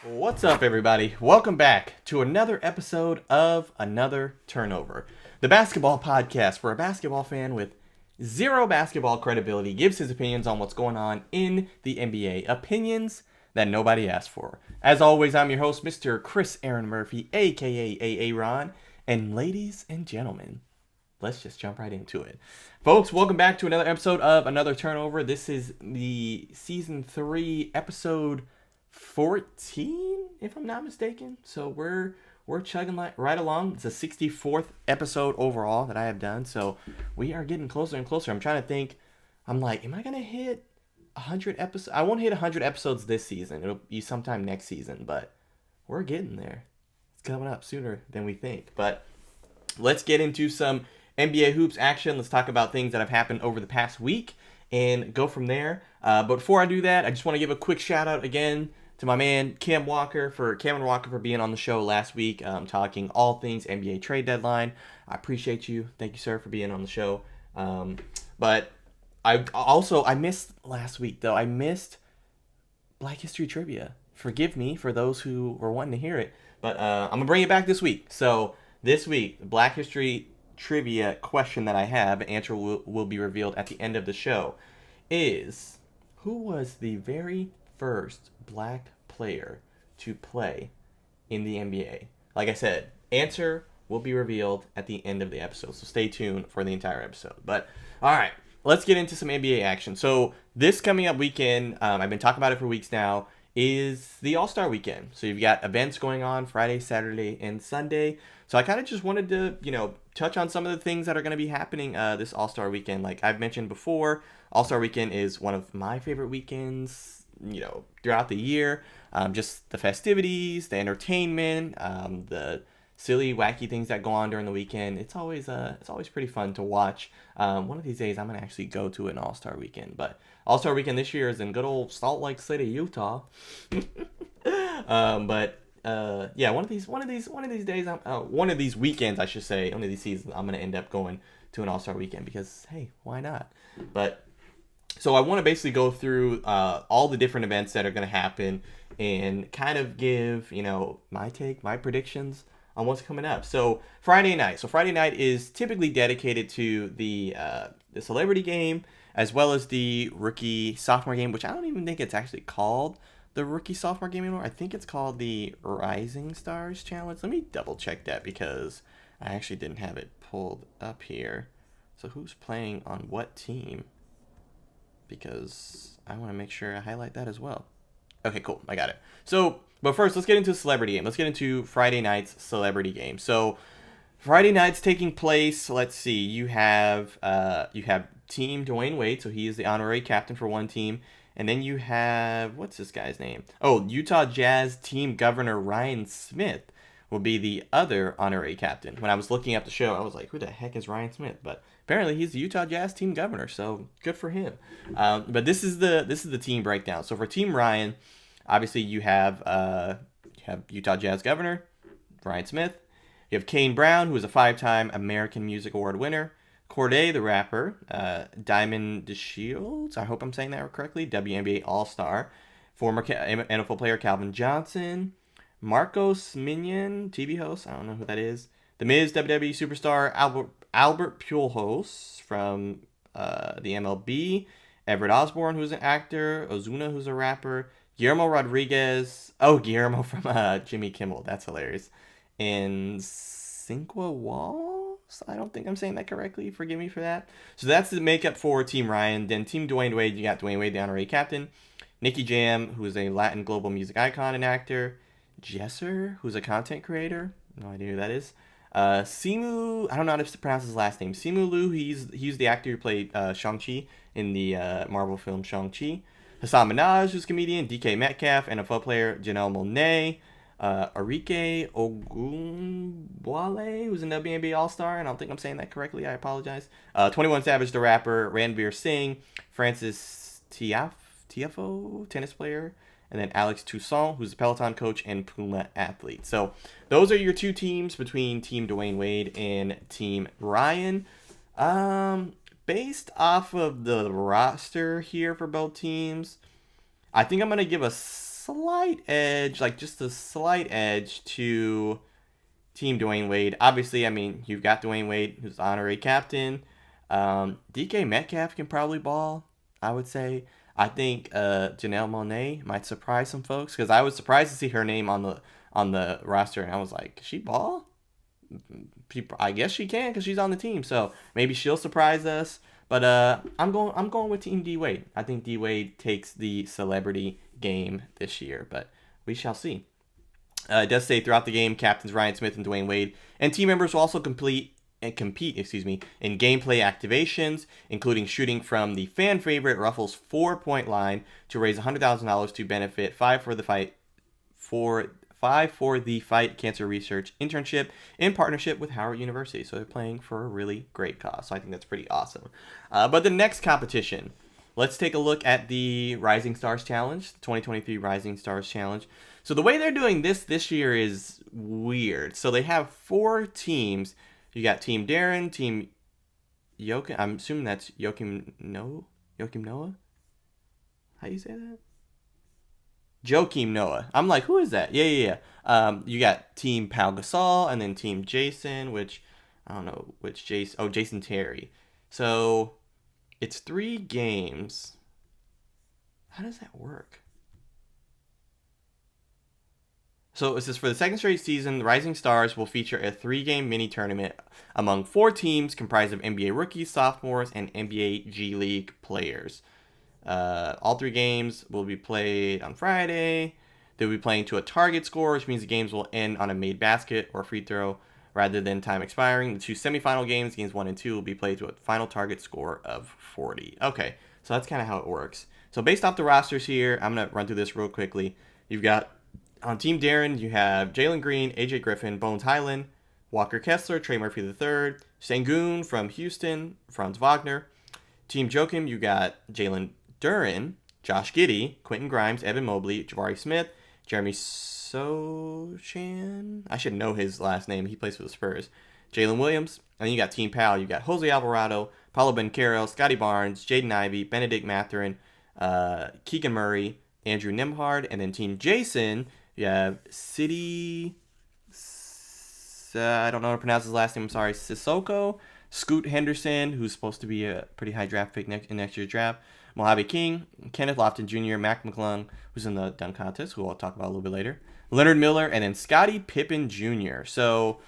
What's up, everybody? Welcome back to another episode of Another Turnover, the basketball podcast where a basketball fan with zero basketball credibility gives his opinions on what's going on in the NBA. Opinions that nobody asked for. As always, I'm your host, Mr. Chris Aaron Murphy, aka AA Ron. And ladies and gentlemen, let's just jump right into it. Folks, welcome back to another episode of Another Turnover. This is the Season 3, Episode 14, if I'm not mistaken. So we're chugging right along. It's the 64th episode overall that I have done. So we are getting closer and closer. I'm trying to think. I'm like, am I going to hit 100 episodes? I won't hit 100 episodes this season. It'll be sometime next season, but we're getting there. It's coming up sooner than we think. But let's get into some NBA hoops action. Let's talk about things that have happened over the past week and go from there. But before I do that, I just want to give a quick shout out again to my man Cameron Walker for being on the show last week, talking all things NBA trade deadline. I appreciate you. Thank you, sir, for being on the show. But I missed last week though. I missed Black History Trivia. Forgive me for those who were wanting to hear it, but I'm gonna bring it back this week. So this week, the Black History Trivia question that I have, answer will be revealed at the end of the show, is who was the very first black player to play in the NBA? Like I said, answer will be revealed at the end of the episode, so stay tuned for the entire episode. But all right, let's get into some NBA action. So this coming up weekend, I've been talking about it for weeks now, is the All-Star weekend. So you've got events going on Friday, Saturday, and Sunday. So I kind of just wanted to, touch on some of the things that are going to be happening this All-Star weekend. Like I've mentioned before, All-Star weekend is one of my favorite weekends, throughout the year. Just the festivities, the entertainment, the silly, wacky things that go on during the weekend. It's always pretty fun to watch. One of these days, I'm gonna actually go to an All-Star weekend. But All-Star weekend this year is in good old Salt Lake City, Utah. Yeah, one of these days, one of these weekends, I should say, one of these seasons, I'm gonna end up going to an All-Star weekend because hey, why not? But so I want to basically go through all the different events that are going to happen and kind of give, my take, my predictions on what's coming up. So Friday night. So Friday night is typically dedicated to the celebrity game as well as the rookie sophomore game, which I don't even think it's actually called the rookie sophomore game anymore. I think it's called the Rising Stars Challenge. Let me double check that because I actually didn't have it pulled up here. So who's playing on what team? Because I want to make sure I highlight that as well. Okay, cool. I got it. So, but first, let's get into celebrity game. Let's get into Friday night's celebrity game. So, Friday night's taking place. Let's see. You have Team Dwayne Wade, so he is the honorary captain for one team, and then you have what's this guy's name? Oh, Utah Jazz team governor Ryan Smith will be the other honorary captain. When I was looking up the show, I was like, who the heck is Ryan Smith? But apparently he's the Utah Jazz team governor, so good for him. But this is the team breakdown. So for Team Ryan, obviously you have Utah Jazz governor Ryan Smith. You have Kane Brown, who is a 5-time American Music Award winner. Corday, the rapper. Diamond DeShields, I hope I'm saying that correctly. WNBA All-Star. Former NFL player Calvin Johnson. Marcos Minion, TV host, I don't know who that is. The Miz WWE superstar Albert Pujols from the MLB. Everett Osborne, who's an actor. Ozuna, who's a rapper. Guillermo Rodriguez. Oh, Guillermo from Jimmy Kimmel. That's hilarious. And Cinqua Walls? I don't think I'm saying that correctly. Forgive me for that. So that's the makeup for Team Ryan. Then Team Dwayne Wade, you got Dwayne Wade, the honorary captain. Nicky Jam, who is a Latin global music icon and actor. Jesser, who's a content creator. No idea who that is. Simu, I don't know how to pronounce his last name. Simu Liu, he's the actor who played Shang-Chi in the Marvel film Shang-Chi. Hassan Minaj, who's a comedian. DK Metcalf, NFL player Janelle Monáe. Arike Ogunbowale, who's an WNBA All-Star, and I don't think I'm saying that correctly. I apologize. 21 Savage, the rapper. Ranveer Singh. Francis Tiafoe, tennis player. And then Alex Toussaint, who's a Peloton coach and Puma athlete. So those are your two teams between Team Dwayne Wade and Team Ryan. Based off of the roster here for both teams, I think I'm going to give a slight edge, like just a slight edge to Team Dwayne Wade. Obviously, I mean, you've got Dwayne Wade, who's the honorary captain. DK Metcalf can probably ball, I would say. I think Janelle Monáe might surprise some folks because I was surprised to see her name on the roster, and I was like, she ball? I guess she can because she's on the team, so maybe she'll surprise us. But I'm going with Team D Wade. I think D Wade takes the celebrity game this year, but we shall see. It does say throughout the game, captains Ryan Smith and Dwayne Wade and team members will also compete in gameplay activations, including shooting from the fan favorite Ruffles 4-point line to raise $100,000 to benefit five for the Fight Cancer Research Internship in partnership with Howard University. So they're playing for a really great cause. So I think that's pretty awesome. But the next competition, let's take a look at the Rising Stars Challenge, the 2023 Rising Stars Challenge. So the way they're doing this year is weird. So they have 4 teams. You got Team Darren, Team Joachim. I'm assuming that's Joachim Noah. How do you say that? Joachim Noah. I'm like, who is that? Yeah. You got Team Pau Gasol and then Team Jason, which I don't know which Jason. Oh, Jason Terry. So it's 3 games. How does that work? So it says for the second straight season, the Rising Stars will feature a 3-game mini tournament among 4 teams comprised of NBA rookies, sophomores, and NBA G League players. All 3 games will be played on Friday. They'll be playing to a target score, which means the games will end on a made basket or free throw rather than time expiring. The 2 semifinal games, games 1 and 2, will be played to a final target score of 40. Okay, so that's kind of how it works. So based off the rosters here, I'm going to run through this real quickly. You've got on Team Darren, you have Jalen Green, AJ Griffin, Bones Highland, Walker Kessler, Trey Murphy III, Sengun from Houston, Franz Wagner. Team Joachim, you got Jalen Duren, Josh Giddey, Quentin Grimes, Evan Mobley, Jabari Smith, Jeremy Sochan. I should know his last name. He plays for the Spurs. Jalen Williams. And then you got Team Pal. You got Jose Alvarado, Paulo Banchero, Scotty Barnes, Jaden Ivey, Benedict Mathurin, Keegan Murray, Andrew Nimhard. And then Team Jason, you have City. I don't know how to pronounce his last name. I'm sorry. Sissoko. Scoot Henderson, who's supposed to be a pretty high draft pick in next year's draft. Mojave King, Kenneth Lofton Jr., Mac McClung, who's in the dunk contest, who I'll talk about a little bit later. Leonard Miller, and then Scottie Pippen Jr. So,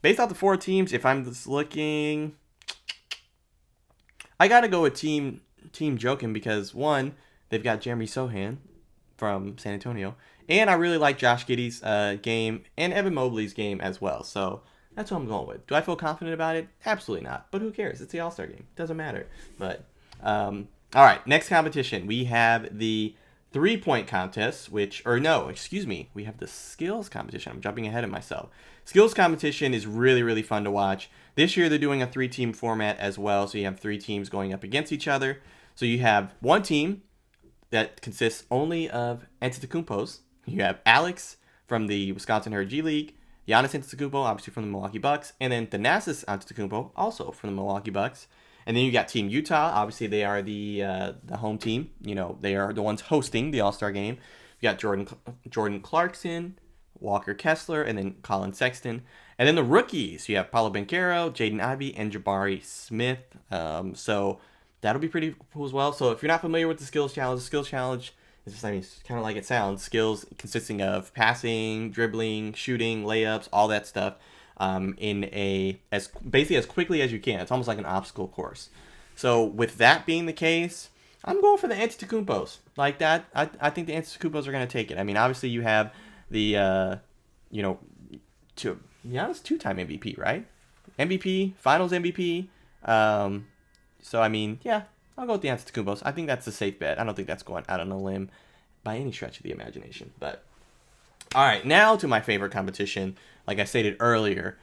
based off the 4 teams, if I'm just looking, I got to go with Team Joachim because, one, they've got Jeremy Sohan from San Antonio, and I really like Josh Giddey's game and Evan Mobley's game as well. So, that's what I'm going with. Do I feel confident about it? Absolutely not. But who cares? It's the All-Star game. It doesn't matter. But, all right, next competition. We have the 3-point contest, we have the skills competition. I'm jumping ahead of myself. Skills competition is really, really fun to watch. This year they're doing a 3-team format as well, so you have 3 teams going up against each other. So you have one team that consists only of Antetokounmpos. You have Alex from the Wisconsin Herd G League, Giannis Antetokounmpo, obviously from the Milwaukee Bucks, and then Thanasis Antetokounmpo, also from the Milwaukee Bucks. And then you got Team Utah. Obviously, they are the home team. You know, they are the ones hosting the All-Star game. You got Jordan Clarkson, Walker Kessler, and then Colin Sexton. And then the rookies, you have Paulo Banchero, Jaden Ivey, and Jabari Smith. So that'll be pretty cool as well. So if you're not familiar with the Skills Challenge is just, it's kind of like it sounds. Skills consisting of passing, dribbling, shooting, layups, all that stuff. As quickly as you can. It's almost like an obstacle course. So with that being the case, I'm going for the Antetokounmpos. Like that, I think the Antetokounmpos are going to take it. I mean, obviously you have the, to be honest, 2-time MVP, right? MVP, Finals MVP. So I mean, yeah, I'll go with the Antetokounmpos. I think that's a safe bet. I don't think that's going out on a limb by any stretch of the imagination. But all right, now to my favorite competition. Like I stated earlier,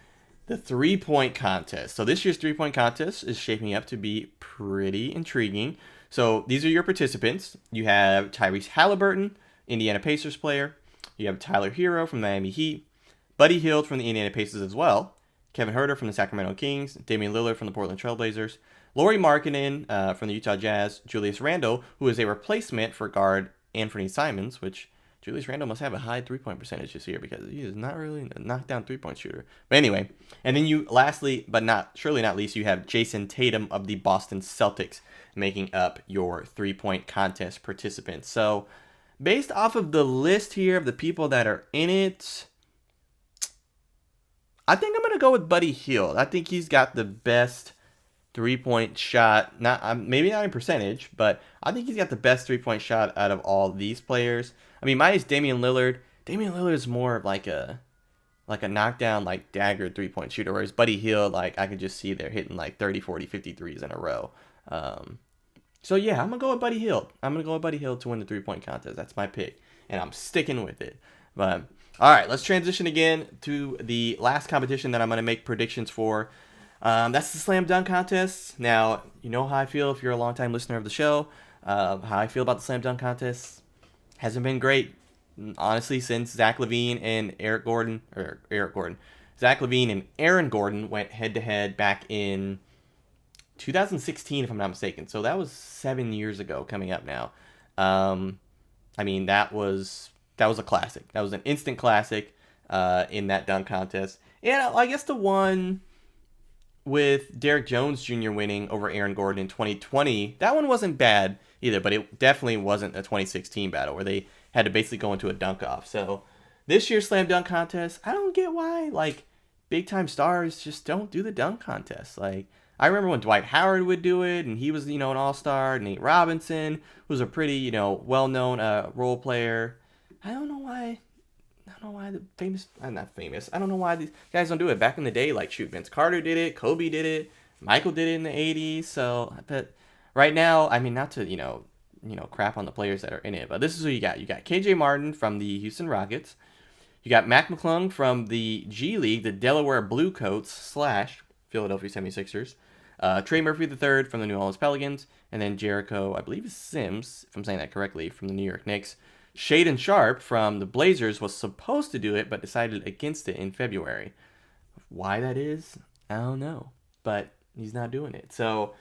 the 3-point contest. So this year's 3-point contest is shaping up to be pretty intriguing. So these are your participants. You have Tyrese Halliburton, Indiana Pacers player. You have Tyler Hero from the Miami Heat. Buddy Hield from the Indiana Pacers as well. Kevin Huerter from the Sacramento Kings. Damian Lillard from the Portland Trailblazers. Lauri Markkanen from the Utah Jazz. Julius Randle, who is a replacement for guard Anthony Simons, which Julius Randle must have a high 3-point percentage this year because he is not really a knockdown 3-point shooter. But anyway, and then you, lastly, but surely not least, you have Jason Tatum of the Boston Celtics making up your 3-point contest participants. So based off of the list here of the people that are in it, I think I'm going to go with Buddy Hield. I think he's got the best 3-point shot, maybe not in percentage, but I think he's got the best 3-point shot out of all these players. I mean, mine is Damian Lillard. Damian Lillard is more of like a knockdown, like dagger 3-point shooter, whereas Buddy Hield, like I could just see they're hitting like 30, 40, 53s in a row. So yeah, I'm gonna go with Buddy Hield. I'm gonna go with Buddy Hield to win the 3-point contest. That's my pick, and I'm sticking with it. But all right, let's transition again to the last competition that I'm gonna make predictions for. That's the slam dunk contest. Now, you know how I feel if you're a longtime listener of the show. How I feel about the slam dunk contest hasn't been great, honestly, since Zach LaVine and Zach LaVine and Aaron Gordon went head to head back in 2016, if I'm not mistaken. So that was 7 years ago, coming up now. I mean, that was a classic. That was an instant classic in that dunk contest. And I guess the one with Derrick Jones Jr. winning over Aaron Gordon in 2020, that one wasn't bad either, but it definitely wasn't a 2016 battle where they had to basically go into a dunk-off. So this year's slam dunk contest, I don't get why, like, big-time stars just don't do the dunk contest. Like, I remember when Dwight Howard would do it, and he was, an all-star. Nate Robinson was a pretty, well-known role player. I don't know why the famous, not famous, I don't know why these guys don't do it. Back in the day, like, shoot, Vince Carter did it, Kobe did it, Michael did it in the 80s, so, but right now, I mean, not to, crap on the players that are in it, but this is who you got. You got KJ Martin from the Houston Rockets, you got Mac McClung from the G League, the Delaware Bluecoats / Philadelphia 76ers, Trey Murphy III from the New Orleans Pelicans, and then Jericho, I believe it's Sims, if I'm saying that correctly, from the New York Knicks. Shaedon Sharpe from the Blazers was supposed to do it, but decided against it in February. Why that is, I don't know. But he's not doing it. So,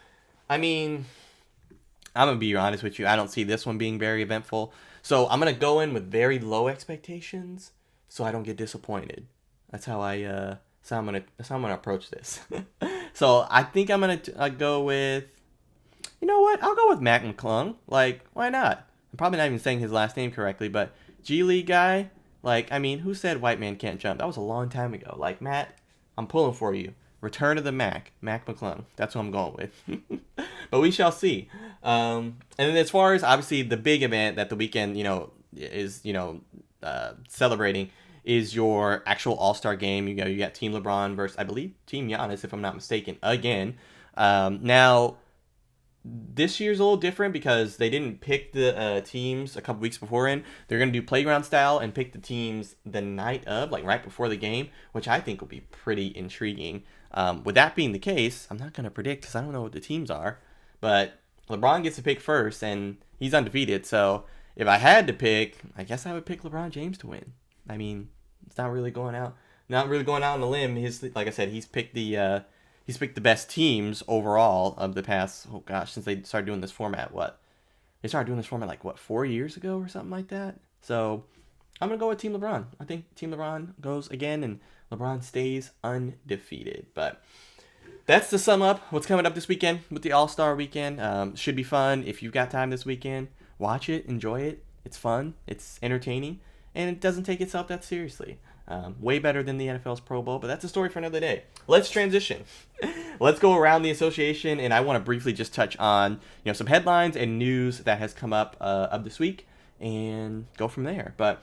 I mean, I'm going to be honest with you. I don't see this one being very eventful. So I'm going to go in with very low expectations so I don't get disappointed. That's how I'm going to approach this. So I think I'm going to go with, you know what? I'll go with Mac McClung. Like, why not? I'm probably not even saying his last name correctly, but G League guy, like, I mean, who said white man can't jump? That was a long time ago. Like, Matt, I'm pulling for you. Return of the Mac McClung. That's what I'm going with. But we shall see. And then as far as, obviously, the big event that the weekend, is, celebrating is your actual All-Star game. You got Team LeBron versus, I believe, Team Giannis, if I'm not mistaken, again. Now, this year's a little different because they didn't pick the teams a couple weeks beforehand. They're going to do playground style and pick the teams the night of, like right before the game, which I think will be pretty intriguing. With that being the case, I'm not going to predict because I don't know what the teams are, but LeBron gets to pick first and he's undefeated. So if I had to pick, I guess I would pick LeBron James to win. I mean, it's not really going out on a limb. Like I said, he's picked the best teams overall of the past, since they started doing this format, They started doing this format 4 years ago or something like that? So I'm going to go with Team LeBron. I think Team LeBron goes again and LeBron stays undefeated. But that's to sum up what's coming up this weekend with the All-Star weekend. Should be fun. If you've got time this weekend, watch it, enjoy it. It's fun, it's entertaining, and it doesn't take itself that seriously. Way better than the NFL's Pro Bowl, but that's a story for another day. Let's transition. Let's go around the association, and I want to briefly just touch on some headlines and news that has come up of this week, and go from there. But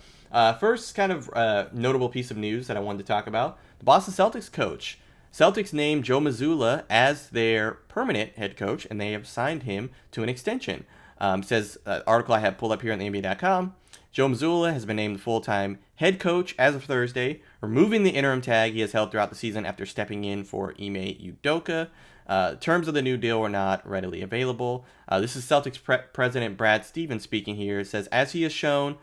first, kind of notable piece of news that I wanted to talk about: the Boston Celtics coach. Celtics named Joe Mazzulla as their permanent head coach, and they have signed him to an extension. Says article I have pulled up here on the NBA.com. Joe Mazzulla has been named the full-time head coach as of Thursday, removing the interim tag he has held throughout the season after stepping in for Ime Udoka. Terms of the new deal were not readily available. This is Celtics president Brad Stevens speaking here. It says, as he has shown,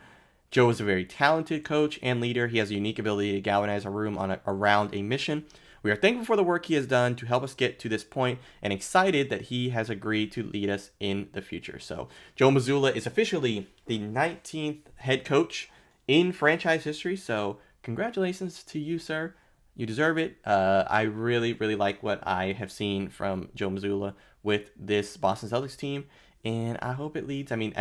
Joe is a very talented coach and leader. He has a unique ability to galvanize a room around a mission. We are thankful for the work he has done to help us get to this point and excited that he has agreed to lead us in the future. So Joe Mazzulla is officially the 19th head coach in franchise history. So congratulations to you, sir. You deserve it. I really, really like what I have seen from Joe Mazzulla with this Boston Celtics team, and I hope it leads. I mean,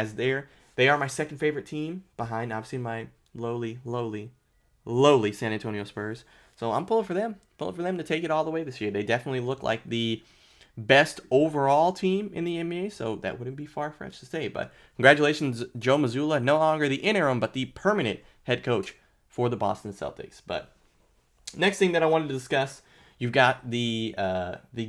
they are my second favorite team behind obviously my lowly San Antonio Spurs. So I'm pulling for them to take it all the way this year. They definitely look like the best overall team in the NBA, so that wouldn't be far-fetched to say. But congratulations, Joe Mazzulla, no longer the interim, but the permanent head coach for the Boston Celtics. But next thing that I wanted to discuss, you've got the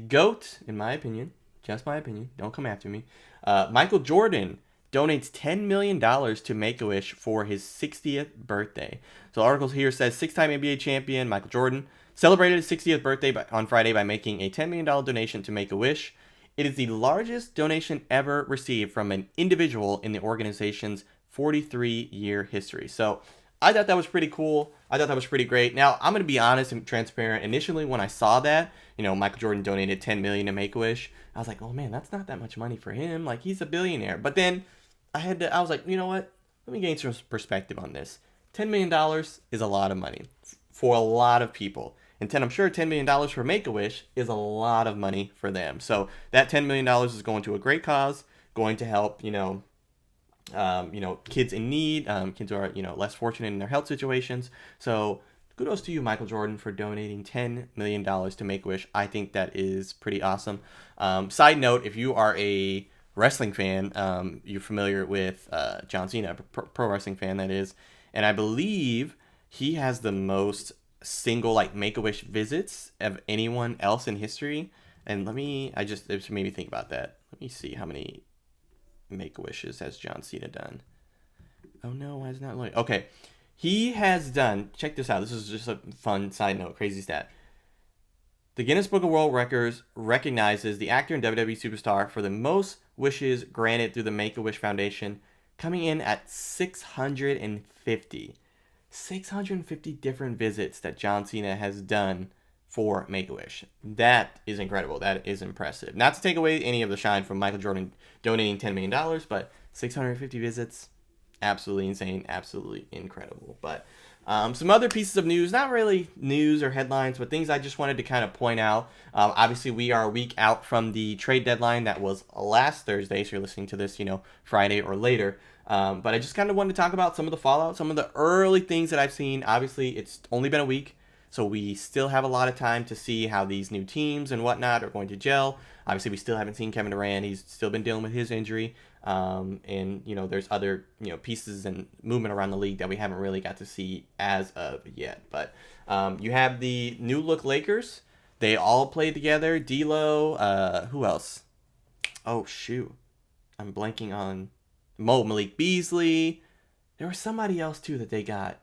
GOAT, in my opinion, just my opinion, don't come after me, Michael Jordan donates $10 million to Make-A-Wish for his 60th birthday. So the article here says six-time NBA champion Michael Jordan celebrated his 60th birthday on Friday by making a $10 million donation to Make-A-Wish. It is the largest donation ever received from an individual in the organization's 43-year history. So I thought that was pretty cool. I thought that was pretty great. Now, I'm going to be honest and transparent. Initially, when I saw that, Michael Jordan donated $10 million to Make-A-Wish, I was like, oh man, that's not that much money for him. Like, he's a billionaire. But then I was like, you know what? Let me gain some perspective on this. $10 million is a lot of money for a lot of people. And I'm sure $10 million for Make-A-Wish is a lot of money for them. So that $10 million is going to a great cause, going to help, kids in need, kids who are, less fortunate in their health situations. So kudos to you, Michael Jordan, for donating $10 million to Make-A-Wish. I think that is pretty awesome. Side note, if you are a wrestling fan, you're familiar with John Cena, pro wrestling fan that is, and I believe he has the most single Make-A-Wish visits of anyone else in history. And it just made me think about that. Let me see how many Make-A-Wishes has John Cena done. Oh no, why is it not loading? Okay, he has done, check this out, this is just a fun side note, crazy stat. The Guinness Book of World Records recognizes the actor and WWE superstar for the most wishes granted through the Make-A-Wish Foundation, coming in at 650. 650 different visits that John Cena has done for Make-A-Wish. That is incredible. That is impressive. Not to take away any of the shine from Michael Jordan donating $10 million, but 650 visits, absolutely insane, absolutely incredible. But some other pieces of news, not really news or headlines, but things I just wanted to kind of point out. Obviously, we are a week out from the trade deadline that was last Thursday, so you're listening to this, Friday or later. But I just kind of wanted to talk about some of the fallout, some of the early things that I've seen. Obviously, it's only been a week, so we still have a lot of time to see how these new teams and whatnot are going to gel. Obviously, we still haven't seen Kevin Durant. He's still been dealing with his injury. And, there's other, pieces and movement around the league that we haven't really got to see as of yet. But you have the new look Lakers. They all played together. D'Lo, who else? Oh, shoot. I'm blanking on Malik Beasley. There was somebody else, too, that they got.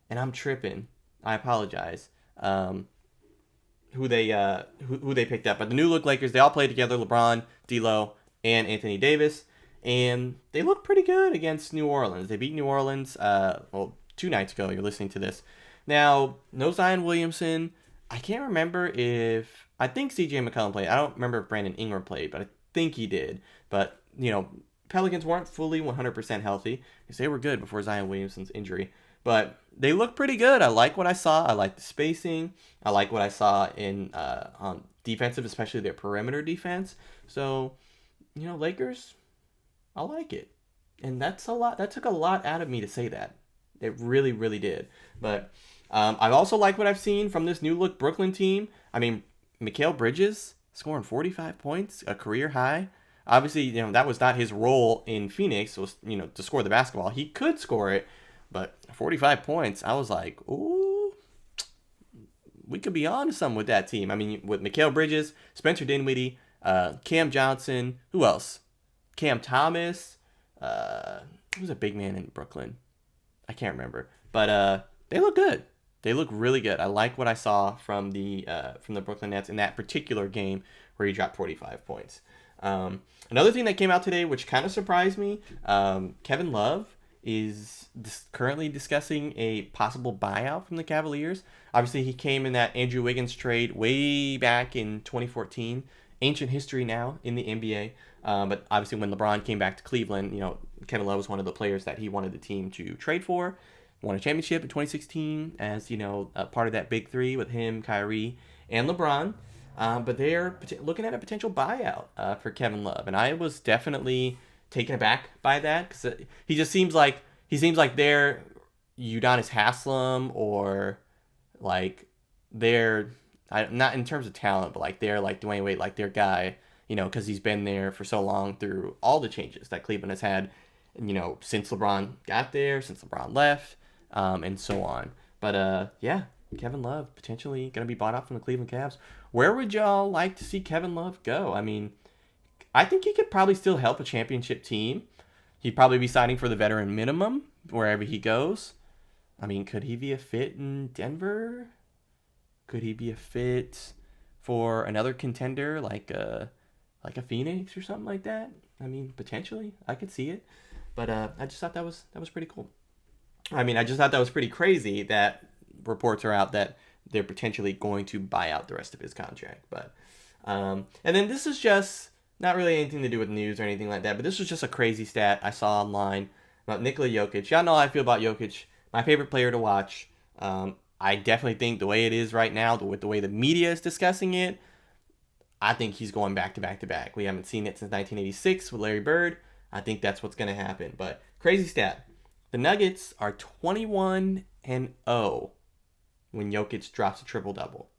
And I'm tripping. I apologize. Who they picked up. But the new look Lakers, they all played together. LeBron, D'Lo, and Anthony Davis. And they look pretty good against New Orleans. They beat New Orleans, 2 nights ago. You're listening to this. Now, no Zion Williamson. I can't remember if... I think C.J. McCollum played. I don't remember if Brandon Ingram played, but I think he did. But, Pelicans weren't fully 100% healthy because they were good before Zion Williamson's injury. But they look pretty good. I like what I saw. I like the spacing. I like what I saw on defensive, especially their perimeter defense. So, Lakers... I like it. And that's a lot. That took a lot out of me to say that. It really, really did. But I also like what I've seen from this new look Brooklyn team. I mean, Mikal Bridges scoring 45 points, a career high. Obviously, that was not his role in Phoenix, was, to score the basketball. He could score it, but 45 points, I was like, ooh, we could be on to something with that team. I mean, with Mikal Bridges, Spencer Dinwiddie, Cam Johnson, who else? Cam Thomas, who's a big man in Brooklyn? I can't remember, but they look good. They look really good. I like what I saw from the Brooklyn Nets in that particular game where he dropped 45 points. Another thing that came out today, which kind of surprised me, Kevin Love is currently discussing a possible buyout from the Cavaliers. Obviously, he came in that Andrew Wiggins trade way back in 2014. Ancient history now in the NBA. But obviously when LeBron came back to Cleveland, Kevin Love was one of the players that he wanted the team to trade for. won a championship in 2016 as, a part of that big three with him, Kyrie, and LeBron. But they're looking at a potential buyout for Kevin Love. And I was definitely taken aback by that because he seems like they're Udonis Haslem, or like they're not in terms of talent, but like they're like Dwayne Wade, like their guy, because he's been there for so long through all the changes that Cleveland has had, since LeBron got there, since LeBron left, and so on. But yeah, Kevin Love potentially going to be bought out from the Cleveland Cavs. Where would y'all like to see Kevin Love go? I mean, I think he could probably still help a championship team. He'd probably be signing for the veteran minimum wherever he goes. I mean, could he be a fit in Denver? Could he be a fit for another contender like a Phoenix or something like that? I mean, potentially, I could see it. But I just thought that was pretty cool. I mean, I just thought that was pretty crazy that reports are out that they're potentially going to buy out the rest of his contract. But and then this is just not really anything to do with news or anything like that, but this was just a crazy stat I saw online about Nikola Jokic. Y'all know how I feel about Jokic. My favorite player to watch. I definitely think the way it is right now, with the way the media is discussing it, I think he's going back to back to back. We haven't seen it since 1986 with Larry Bird. I think that's what's going to happen. But crazy stat. The Nuggets are 21-0 when Jokic drops a triple-double.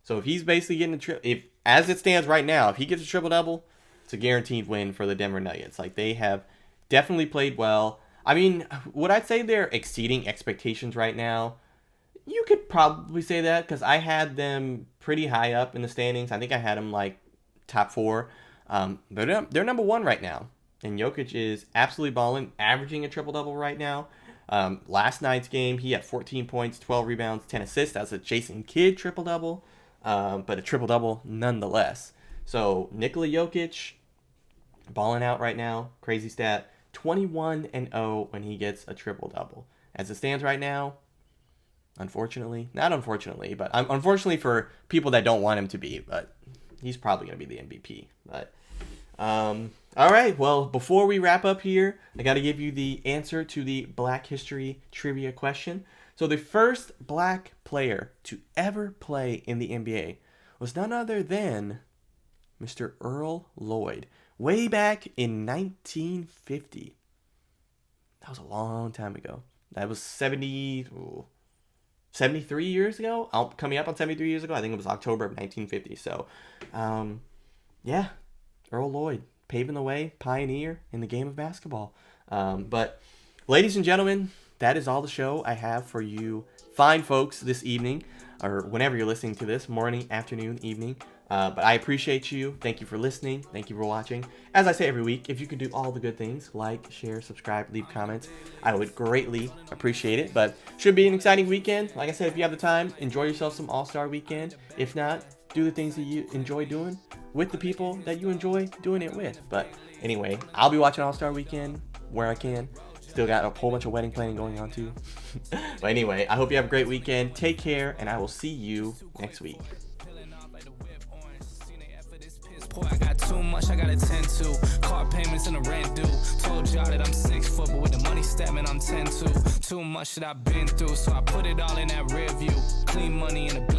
So if he's basically getting if as it stands right now, if he gets a triple-double, it's a guaranteed win for the Denver Nuggets. They have definitely played well. I mean, would I say they're exceeding expectations right now? You could probably say that because I had them pretty high up in the standings. I think I had them top 4. They're number 1 right now. And Jokic is absolutely balling, averaging a triple-double right now. Last night's game, he had 14 points, 12 rebounds, 10 assists. That was a Jason Kidd triple-double, but a triple-double nonetheless. So Nikola Jokic balling out right now. Crazy stat. 21-0 when he gets a triple-double. As it stands right now, unfortunately for people that don't want him to be, but he's probably going to be the MVP. But all right, well, before we wrap up here, I got to give you the answer to the Black History Trivia question. So the first black player to ever play in the NBA was none other than Mr. Earl Lloyd, way back in 1950. That was a long time ago. That was 73 years ago? Coming up on 73 years ago. I think it was October of 1950. So, yeah, Earl Lloyd, paving the way, pioneer in the game of basketball. But, ladies and gentlemen, that is all the show I have for you fine folks this evening, or whenever you're listening to this, morning, afternoon, evening. But I appreciate you. Thank you for listening. Thank you for watching. As I say every week, if you could do all the good things, like, share, subscribe, leave comments, I would greatly appreciate it. But should be an exciting weekend. Like I said, if you have the time, enjoy yourself some All-Star Weekend. If not, do the things that you enjoy doing with the people that you enjoy doing it with. But anyway, I'll be watching All-Star Weekend where I can. Still got a whole bunch of wedding planning going on too. But anyway, I hope you have a great weekend. Take care, and I will see you next week. I got too much I gotta tend to. Car payments and the rent due. Told y'all that I'm 6 foot, but with the money statement I'm 10 to. Too much that I've been through, so I put it all in that rear view. Clean money in the black.